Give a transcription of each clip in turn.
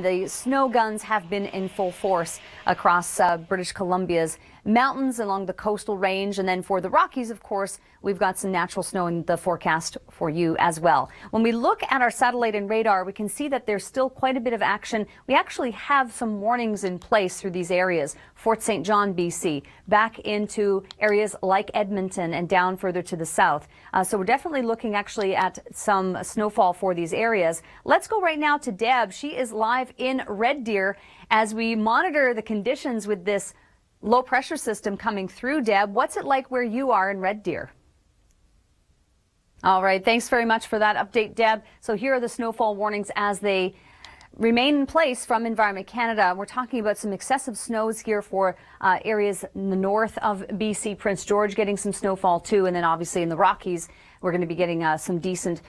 and the snow guns have been in full force across British Columbia's mountains along the coastal range. And then for the Rockies, of course, we've got some natural snow in the forecast for you as well. When we look at our satellite and radar, we can see that there's still quite a bit of action. We actually have some warnings in place through these areas. Fort St. John, BC, back into areas like Edmonton and down further to the south. So we're definitely looking actually at some snowfall for these areas. Let's go right now to Deb. She is live in Red Deer as we monitor the conditions with this low pressure system coming through. Deb, what's it like where you are in Red Deer? All right, thanks very much for that update, Deb. So here are the snowfall warnings as they remain in place from Environment Canada. We're talking about some excessive snows here for areas in the north of BC, Prince George getting some snowfall too, and then obviously in the Rockies we're going to be getting some decent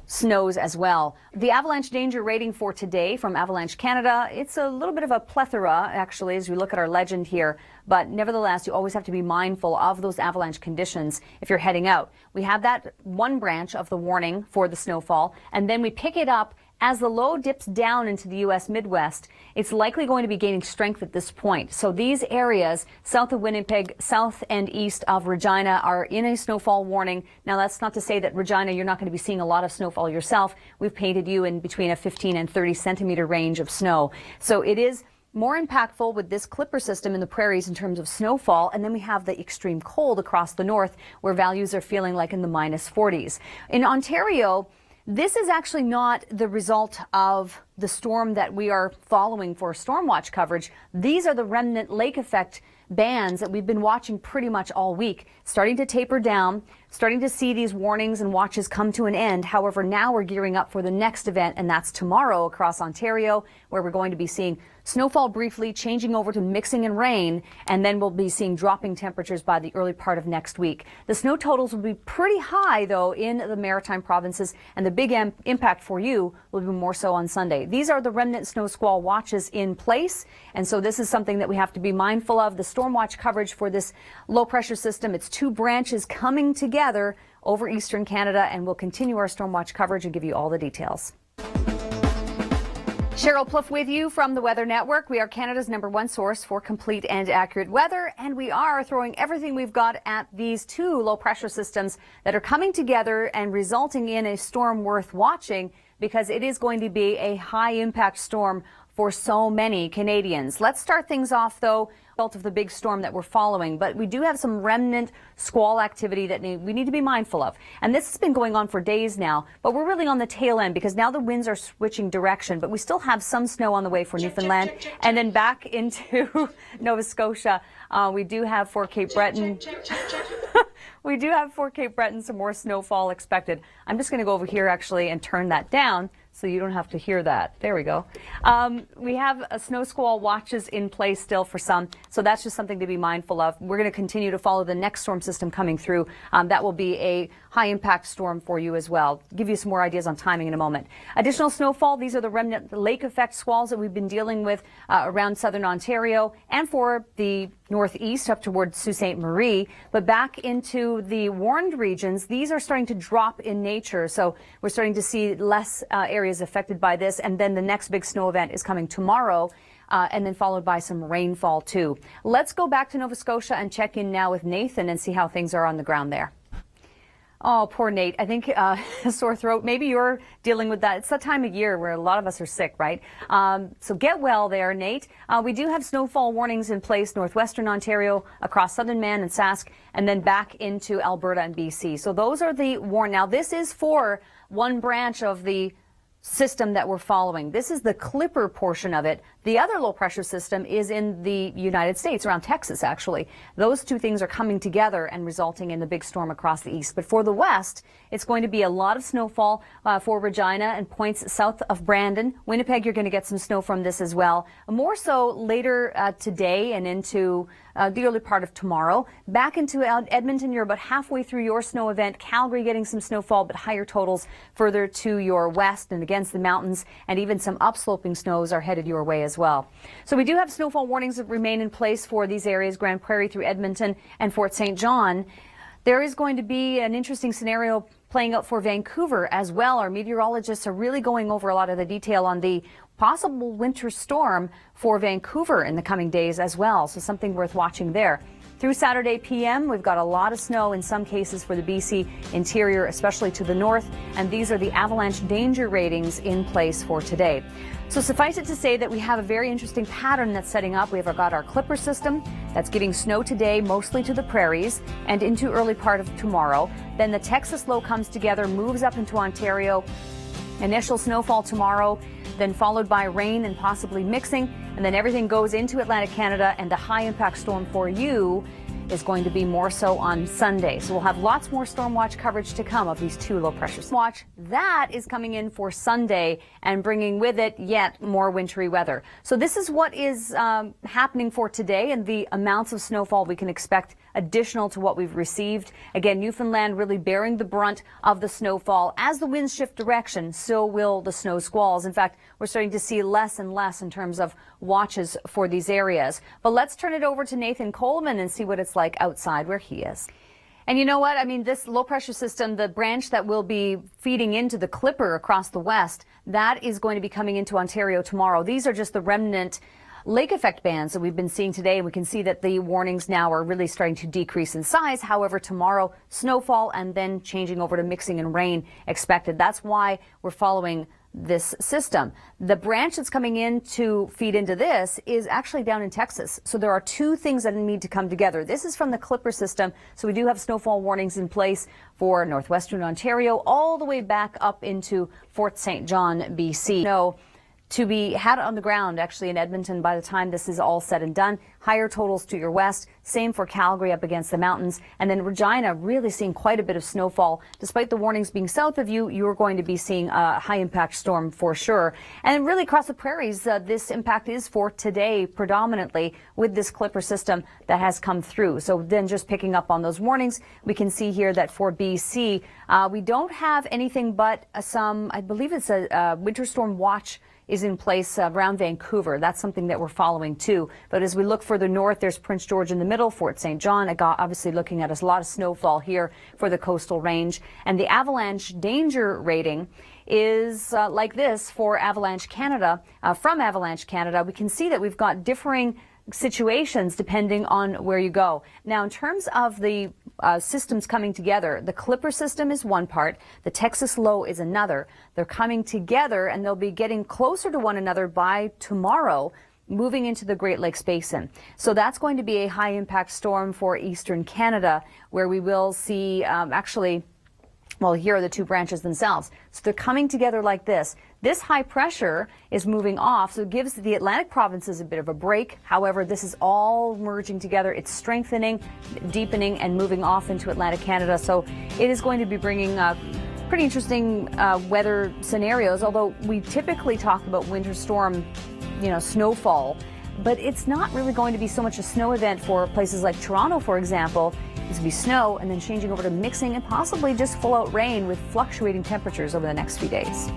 snows as well. The avalanche danger rating for today from Avalanche Canada, it's a little bit of a plethora actually as we look at our legend here, but nevertheless you always have to be mindful of those avalanche conditions if you're heading out. We have that one branch of the warning for the snowfall, and then we pick it up as the low dips down into the U.S. Midwest. It's likely going to be gaining strength at this point. So these areas south of Winnipeg, south and east of Regina are in a snowfall warning. Now that's not to say that Regina, you're not going to be seeing a lot of snowfall yourself. We've painted you in between a 15 and 30 centimeter range of snow. So it is more impactful with this clipper system in the prairies in terms of snowfall. And then we have the extreme cold across the north where values are feeling like in the minus 40s. In Ontario, this is actually not the result of the storm that we are following for storm watch coverage. These are the remnant lake effect bands that we've been watching pretty much all week, starting to taper down, starting to see these warnings and watches come to an end. However, now we're gearing up for the next event, and that's tomorrow across Ontario, where we're going to be seeing snowfall briefly changing over to mixing in rain, and then we'll be seeing dropping temperatures by the early part of next week. The snow totals will be pretty high, though, in the maritime provinces, and the big impact for you will be more so on Sunday. These are the remnant snow squall watches in place, and so this is something that we have to be mindful of. The storm watch coverage for this low pressure system, it's two branches coming together over eastern Canada, and we'll continue our storm watch coverage and give you all the details. Sheryl Plouffe with you from the Weather Network. We are Canada's #1 source for complete and accurate weather, and we are throwing everything we've got at these two low pressure systems that are coming together and resulting in a storm worth watching, because it is going to be a high impact storm for so many Canadians. Let's start things off, though, of the big storm that we're following, but we do have some remnant squall activity that we need to be mindful of. And this has been going on for days now, but we're really on the tail end because now the winds are switching direction, but we still have some snow on the way for Newfoundland and then back into Nova Scotia. We do have for Cape Breton. We do have for Cape Breton some more snowfall expected. I'm just going to go over here actually and turn that down so you don't have to hear that. There we go. We have a snow squall watches in place still for some, so that's just something to be mindful of. We're going to continue to follow the next storm system coming through. That will be a high impact storm for you as well. Give you some more ideas on timing in a moment. Additional snowfall, these are the remnant lake effect squalls that we've been dealing with around southern Ontario and for the northeast up towards Sault Ste. Marie, but back into the warned regions, these are starting to drop in nature. So we're starting to see less areas affected by this, and then the next big snow event is coming tomorrow, and then followed by some rainfall too. Let's go back to Nova Scotia and check in now with Nathan and see how things are on the ground there. Oh, poor Nate. I think a sore throat. Maybe you're dealing with that. It's that time of year where a lot of us are sick, right? So get well there, Nate. We do have snowfall warnings in place, northwestern Ontario, across southern Man and Sask, and then back into Alberta and BC. So those are the warn. Now, this is for one branch of the system that we're following. This is the clipper portion of it. The other low pressure system is in the United States, around Texas actually. Those two things are coming together and resulting in the big storm across the east. But for the west, it's going to be a lot of snowfall for Regina and points south of Brandon. Winnipeg, you're going to get some snow from this as well. More so later today and into the early part of tomorrow. Back into Edmonton, you're about halfway through your snow event. Calgary getting some snowfall, but higher totals further to your west and against the mountains, and even some upsloping snows are headed your way as well. So we do have snowfall warnings that remain in place for these areas, Grand Prairie through Edmonton and Fort St. John. There is going to be an interesting scenario playing out for Vancouver as well. Our meteorologists are really going over a lot of the detail on the possible winter storm for Vancouver in the coming days as well. So something worth watching there. Through Saturday PM, we've got a lot of snow in some cases for the BC interior, especially to the north, and these are the avalanche danger ratings in place for today. So suffice it to say that we have a very interesting pattern that's setting up. We've got our clipper system that's getting snow today, mostly to the prairies and into early part of tomorrow. Then the Texas low comes together, moves up into Ontario. Initial snowfall tomorrow, then followed by rain and possibly mixing, and then everything goes into Atlantic Canada, and the high impact storm for you is going to be more so on Sunday. So we'll have lots more storm watch coverage to come of these two low pressure watch. That is coming in for Sunday and bringing with it yet more wintry weather. So this is what is happening for today and the amounts of snowfall we can expect additional to what we've received. Again, Newfoundland really bearing the brunt of the snowfall. As the winds shift direction, so will the snow squalls. In fact, we're starting to see less and less in terms of watches for these areas. But let's turn it over to Nathan Coleman and see what it's like outside where he is. And you know what? I mean, this low pressure system, the branch that will be feeding into the Clipper across the west, that is going to be coming into Ontario tomorrow. These are just the remnant lake effect bands that we've been seeing today. We can see that the warnings now are really starting to decrease in size. However, tomorrow, snowfall and then changing over to mixing and rain expected. That's why we're following this system. The branch that's coming in to feed into this is actually down in Texas. So there are two things that need to come together. This is from the Clipper system. So we do have snowfall warnings in place for northwestern Ontario all the way back up into Fort St. John, BC. No, to be had on the ground actually in Edmonton by the time this is all said and done. Higher totals to your west. Same for Calgary up against the mountains. And then Regina really seeing quite a bit of snowfall. Despite the warnings being south of you, you're going to be seeing a high impact storm for sure. And really across the prairies, this impact is for today predominantly with this Clipper system that has come through. So then just picking up on those warnings, we can see here that for BC, we don't have anything but some, I believe it's a winter storm watch is in place around Vancouver. That's something that we're following too. But as we look further north, there's Prince George in the middle, Fort St. John, obviously looking at a lot of snowfall here for the coastal range. And the avalanche danger rating is like this for Avalanche Canada. From Avalanche Canada, we can see that we've got differing situations depending on where you go. Now, in terms of the systems coming together, the Clipper system is one part, the Texas low is another. They're coming together and they'll be getting closer to one another by tomorrow, moving into the Great Lakes Basin. So that's going to be a high impact storm for eastern Canada, where we will see well, here are the two branches themselves. So they're coming together like this. This high pressure is moving off, so it gives the Atlantic provinces a bit of a break. However, this is all merging together. It's strengthening, deepening, and moving off into Atlantic Canada. So it is going to be bringing pretty interesting weather scenarios, although we typically talk about winter storm, snowfall. But it's not really going to be so much a snow event for places like Toronto, for example. It's going to be snow and then changing over to mixing and possibly just full out rain with fluctuating temperatures over the next few days.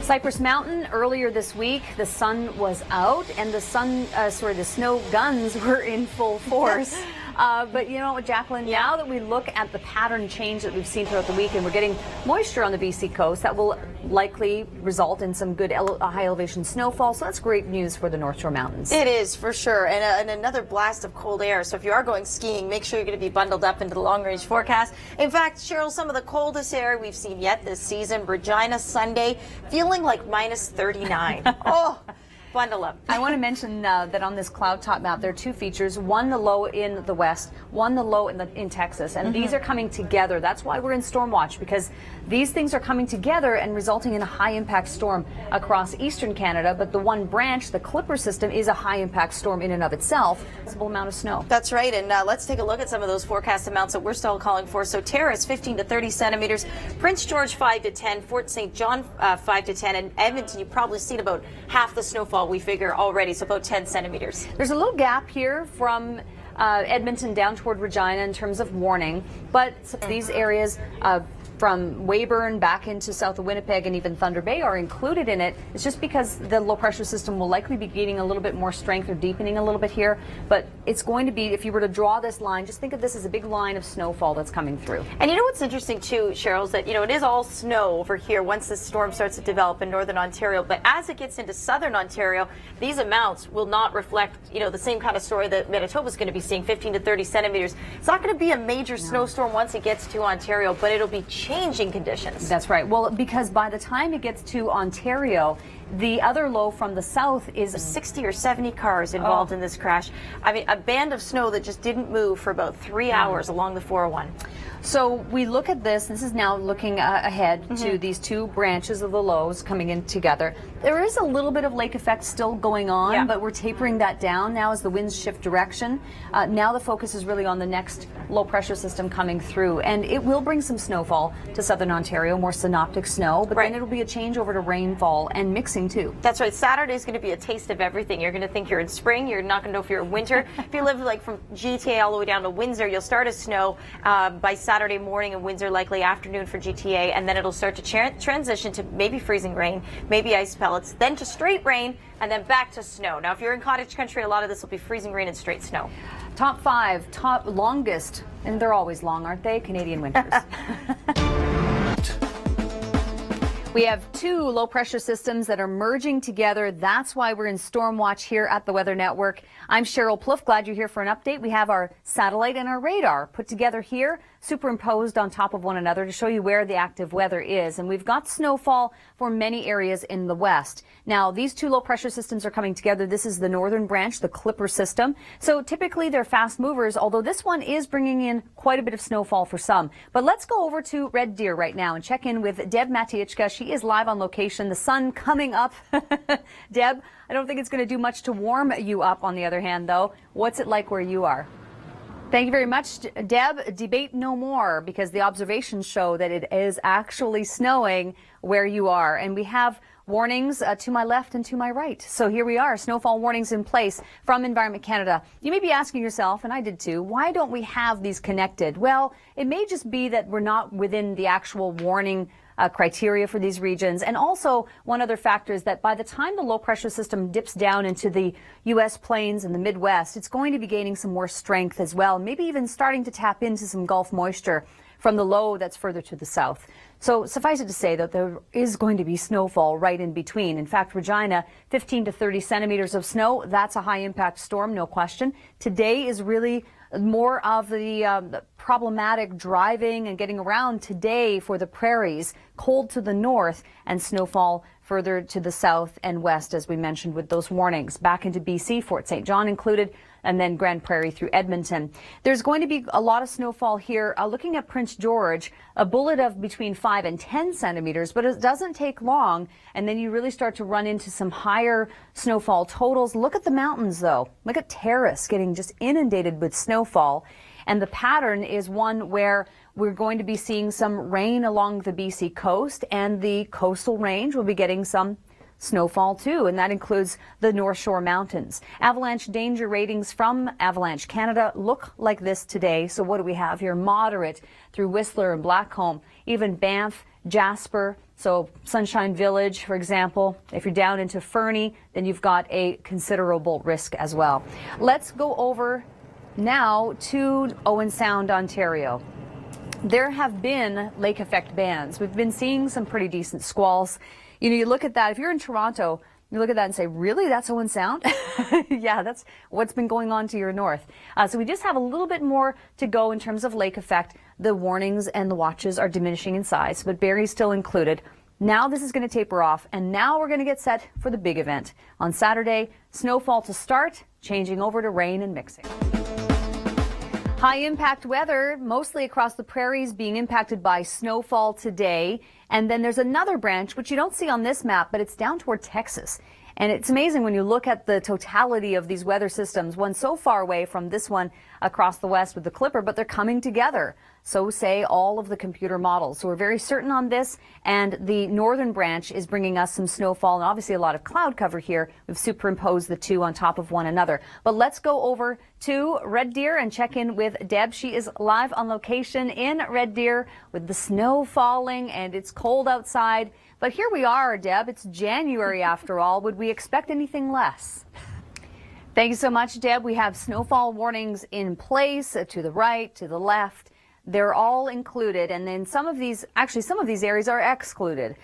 Cypress Mountain earlier this week, the sun was out and the snow guns were in full force. But you know what, Jacqueline, now that we look at the pattern change that we've seen throughout the week and we're getting moisture on the BC coast, that will likely result in some good high elevation snowfall. So that's great news for the North Shore Mountains. It is, for sure. And another blast of cold air. So if you are going skiing, make sure you're going to be bundled up into the long range forecast. In fact, Sheryl, some of the coldest air we've seen yet this season. Regina Sunday, feeling like minus 39. Oh. Bundle up. I want to mention that on this cloud top map, there are two features. One, the low in the west, one, the low in Texas. And these are coming together. That's why we're in storm watch, because these things are coming together and resulting in a high impact storm across eastern Canada. But the one branch, the Clipper system, is a high impact storm in and of itself. Possible amount of snow. That's right. And let's take a look at some of those forecast amounts that we're still calling for. So Terrace, 15 to 30 centimeters. Prince George, 5 to 10. Fort St. John, 5 to 10. And Edmonton, you've probably seen about half the snowfall we figure already, so about 10 centimeters. There's a little gap here from Edmonton down toward Regina in terms of warning, but these areas from Weyburn back into south of Winnipeg and even Thunder Bay are included in it. It's just because the low pressure system will likely be gaining a little bit more strength or deepening a little bit here. But it's going to be, if you were to draw this line, just think of this as a big line of snowfall that's coming through. And you know what's interesting too, Cheryl, is that, you know, it is all snow over here once this storm starts to develop in northern Ontario. But as it gets into southern Ontario, these amounts will not reflect, you know, the same kind of story that Manitoba's going to be seeing, 15 to 30 centimeters. It's not going to be a major snowstorm once it gets to Ontario, but it'll be changing conditions. That's right. Well, because by the time it gets to Ontario, the other low from the south is 60 or 70 cars involved in this crash. I mean, a band of snow that just didn't move for about 3 hours along the 401. So we look at this is now looking ahead to these two branches of the lows coming in together. There is a little bit of lake effect still going on, but we're tapering that down now as the winds shift direction. Now the focus is really on the next low pressure system coming through, and it will bring some snowfall to southern Ontario, more synoptic snow, but then it'll be a change over to rainfall and mixing too. That's right. Saturday is going to be a taste of everything. You're going to think you're in spring. You're not going to know if you're in winter. If you live like from GTA all the way down to Windsor, you'll start as snow by Saturday morning in Windsor, likely afternoon for GTA, and then it'll start to transition to maybe freezing rain, maybe ice pellets, then to straight rain, and then back to snow. Now, if you're in cottage country, a lot of this will be freezing rain and straight snow. Top 5, top longest, and they're always long, aren't they? Canadian winters. We have two low pressure systems that are merging together. That's why we're in storm watch here at the Weather Network. I'm Sheryl Plouffe. Glad you're here for an update. We have our satellite and our radar put together here, superimposed on top of one another to show you where the active weather is. And we've got snowfall for many areas in the west. Now, these two low pressure systems are coming together. This is the northern branch, the Clipper system. So typically they're fast movers, although this one is bringing in quite a bit of snowfall for some. But let's go over to Red Deer right now and check in with Deb Matichka. She is live on location. The sun coming up. Deb, I don't think it's going to do much to warm you up. On the other hand, though, what's it like where you are? Thank you very much, Deb. Debate no more, because the observations show that it is actually snowing where you are. And we have warnings to my left and to my right. So here we are, snowfall warnings in place from Environment Canada. You may be asking yourself, and I did too, why don't we have these connected? Well, it may just be that we're not within the actual warning criteria for these regions. And also, one other factor is that by the time the low pressure system dips down into the U.S. plains and the Midwest, it's going to be gaining some more strength as well, maybe even starting to tap into some Gulf moisture from the low that's further to the south. So suffice it to say that there is going to be snowfall right in between. In fact, Regina, 15 to 30 centimeters of snow. That's a high impact storm, no question. Today is really more of the problematic driving and getting around today for the prairies, cold to the north and snowfall further to the south and west, as we mentioned with those warnings. Back into BC, Fort St. John included, and then Grand Prairie through Edmonton. There's going to be a lot of snowfall here. Looking at Prince George, a bullet of between 5 and 10 centimeters, but it doesn't take long, and then you really start to run into some higher snowfall totals. Look at the mountains, though. Look at Terrace getting just inundated with snowfall, and the pattern is one where we're going to be seeing some rain along the BC coast, and the coastal range will be getting some snowfall too, and that includes the North Shore Mountains. Avalanche danger ratings from Avalanche Canada look like this today. So what do we have here? Moderate through Whistler and Blackcomb, even Banff, Jasper. So Sunshine Village, for example. If you're down into Fernie, then you've got a considerable risk as well. Let's go over now to Owen Sound, Ontario. There have been lake effect bands. We've been seeing some pretty decent squalls. You know, you look at that, if you're in Toronto, you look at that and say, really, that's Owen Sound? Yeah, that's what's been going on to your north. So we just have a little bit more to go in terms of lake effect. The warnings and the watches are diminishing in size, but Barrie's still included. Now this is going to taper off, and now we're going to get set for the big event. On Saturday, snowfall to start, changing over to rain and mixing. High impact weather, mostly across the prairies, being impacted by snowfall today. And then there's another branch, which you don't see on this map, but it's down toward Texas. And it's amazing when you look at the totality of these weather systems, one so far away from this one across the west with the Clipper, but they're coming together. So say all of the computer models. So we're very certain on this, and the northern branch is bringing us some snowfall and obviously a lot of cloud cover here. We've superimposed the two on top of one another. But let's go over to Red Deer and check in with Deb. She is live on location in Red Deer with the snow falling, and it's cold outside. But here we are, Deb. It's January after all. Would we expect anything less? Thank you so much, Deb. We have snowfall warnings in place to the right, to the left. They're all included, and then some of these areas are excluded.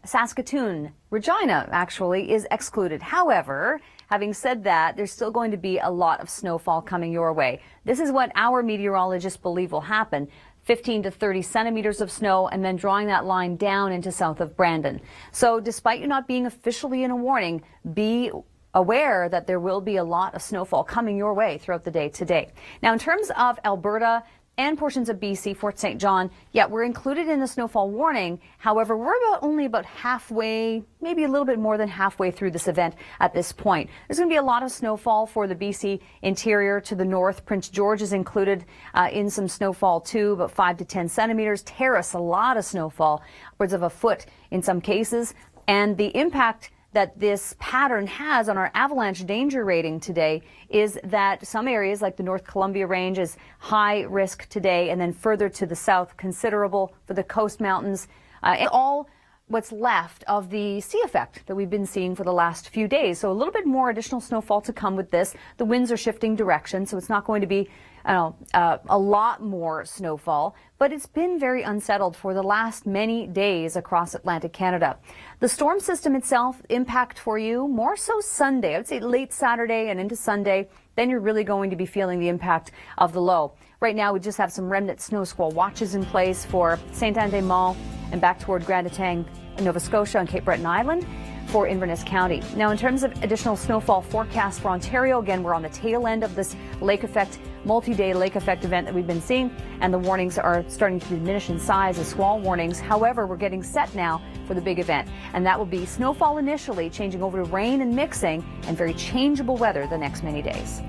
Saskatoon, Regina actually is excluded. However, having said that, there's still going to be a lot of snowfall coming your way. This is what our meteorologists believe will happen. 15 to 30 centimeters of snow, and then drawing that line down into south of Brandon. So despite you not being officially in a warning, be aware that there will be a lot of snowfall coming your way throughout the day today. Now, in terms of Alberta and portions of BC, Fort St. John, yeah, we're included in the snowfall warning. However, we're only about halfway, maybe a little bit more than halfway through this event at this point. There's going to be a lot of snowfall for the BC interior to the north. Prince George is included in some snowfall too, about 5 to 10 centimeters. Terrace, a lot of snowfall, upwards of a foot in some cases. And the impact that this pattern has on our avalanche danger rating today is that some areas like the North Columbia Range is high risk today, and then further to the south, considerable for the coast mountains, and all what's left of the sea effect that we've been seeing for the last few days. So a little bit more additional snowfall to come with this. The winds are shifting direction, so it's not going to be a lot more snowfall, but it's been very unsettled for the last many days across Atlantic Canada. The storm system itself, impact for you more so Sunday. I would say late Saturday and into Sunday. Then you're really going to be feeling the impact of the low. Right now, we just have some remnant snow squall watches in place for Saint-Anne-des-Monts and back toward Grand Etang in Nova Scotia and Cape Breton Island for Inverness County. Now, in terms of additional snowfall forecast for Ontario, again, we're on the tail end of this lake effect, multi-day lake effect event that we've been seeing, and the warnings are starting to diminish in size as squall warnings. However, we're getting set now for the big event, and that will be snowfall initially, changing over to rain and mixing, and very changeable weather the next many days.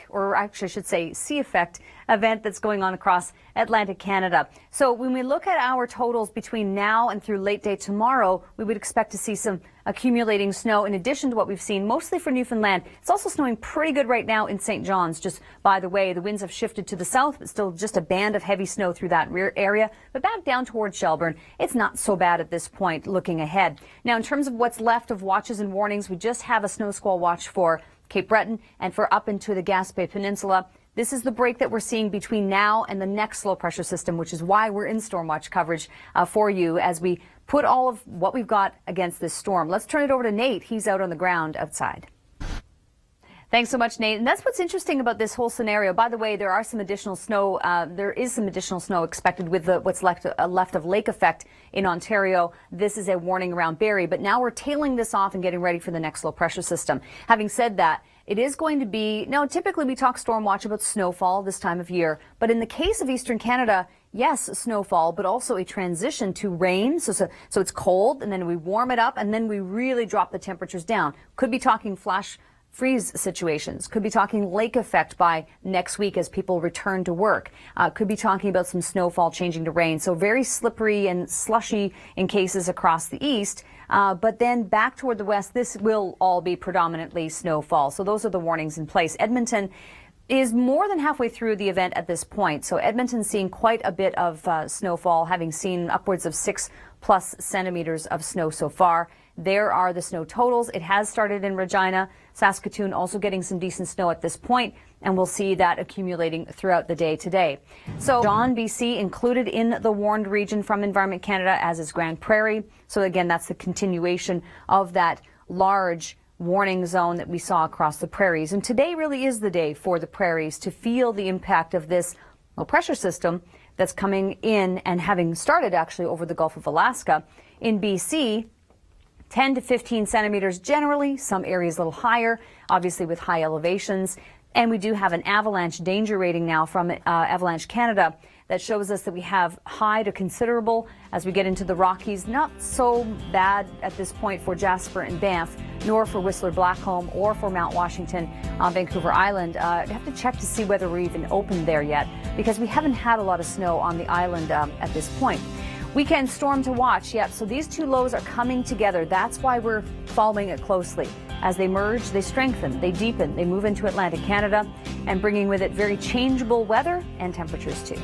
Or actually I should say sea effect event that's going on across Atlantic Canada. So when we look at our totals between now and through late day tomorrow, we would expect to see some accumulating snow in addition to what we've seen mostly for Newfoundland. It's also snowing pretty good right now in St. John's. Just by the way, the winds have shifted to the south, but still just a band of heavy snow through that rear area. But back down towards Shelburne, it's not so bad at this point looking ahead. Now, in terms of what's left of watches and warnings, we just have a snow squall watch for Cape Breton and for up into the Gaspé Peninsula. This is the break that we're seeing between now and the next low pressure system, which is why we're in storm watch coverage for you as we put all of what we've got against this storm. Let's turn it over to Nate. He's out on the ground outside. Thanks so much, Nate. And that's what's interesting about this whole scenario. By the way, there are some additional snow. There is some additional snow expected with what's left of lake effect in Ontario. This is a warning around Barrie, but now we're tailing this off and getting ready for the next low pressure system. Having said that, it is going to be, now typically we talk storm watch about snowfall this time of year, but in the case of Eastern Canada, yes, snowfall, but also a transition to rain. So it's cold, and then we warm it up, and then we really drop the temperatures down. Could be talking flash freeze situations. Could be talking lake effect by next week as people return to work. Could be talking about some snowfall changing to rain. So very slippery and slushy in cases across the east. But then back toward the west, this will all be predominantly snowfall. So those are the warnings in place. Edmonton is more than halfway through the event at this point. So Edmonton's seeing quite a bit of snowfall, having seen upwards of 6+ centimeters of snow so far. There are the snow totals. It has started in Regina. Saskatoon also getting some decent snow at this point, and we'll see that accumulating throughout the day today. So John, BC, included in the warned region from Environment Canada, as is Grand Prairie. So again, that's the continuation of that large warning zone that we saw across the prairies. And today really is the day for the prairies to feel the impact of this low pressure system that's coming in and having started actually over the Gulf of Alaska. In BC, 10 to 15 centimeters generally, some areas a little higher, obviously with high elevations. And we do have an avalanche danger rating now from Avalanche Canada that shows us that we have high to considerable as we get into the Rockies. Not so bad at this point for Jasper and Banff, nor for Whistler Blackcomb or for Mount Washington on Vancouver Island. I have to check to see whether we're even open there yet, because we haven't had a lot of snow on the island at this point. Weekend storm to watch, yep. So these two lows are coming together. That's why we're following it closely. As they merge, they strengthen, they deepen, they move into Atlantic Canada, and bringing with it very changeable weather and temperatures too.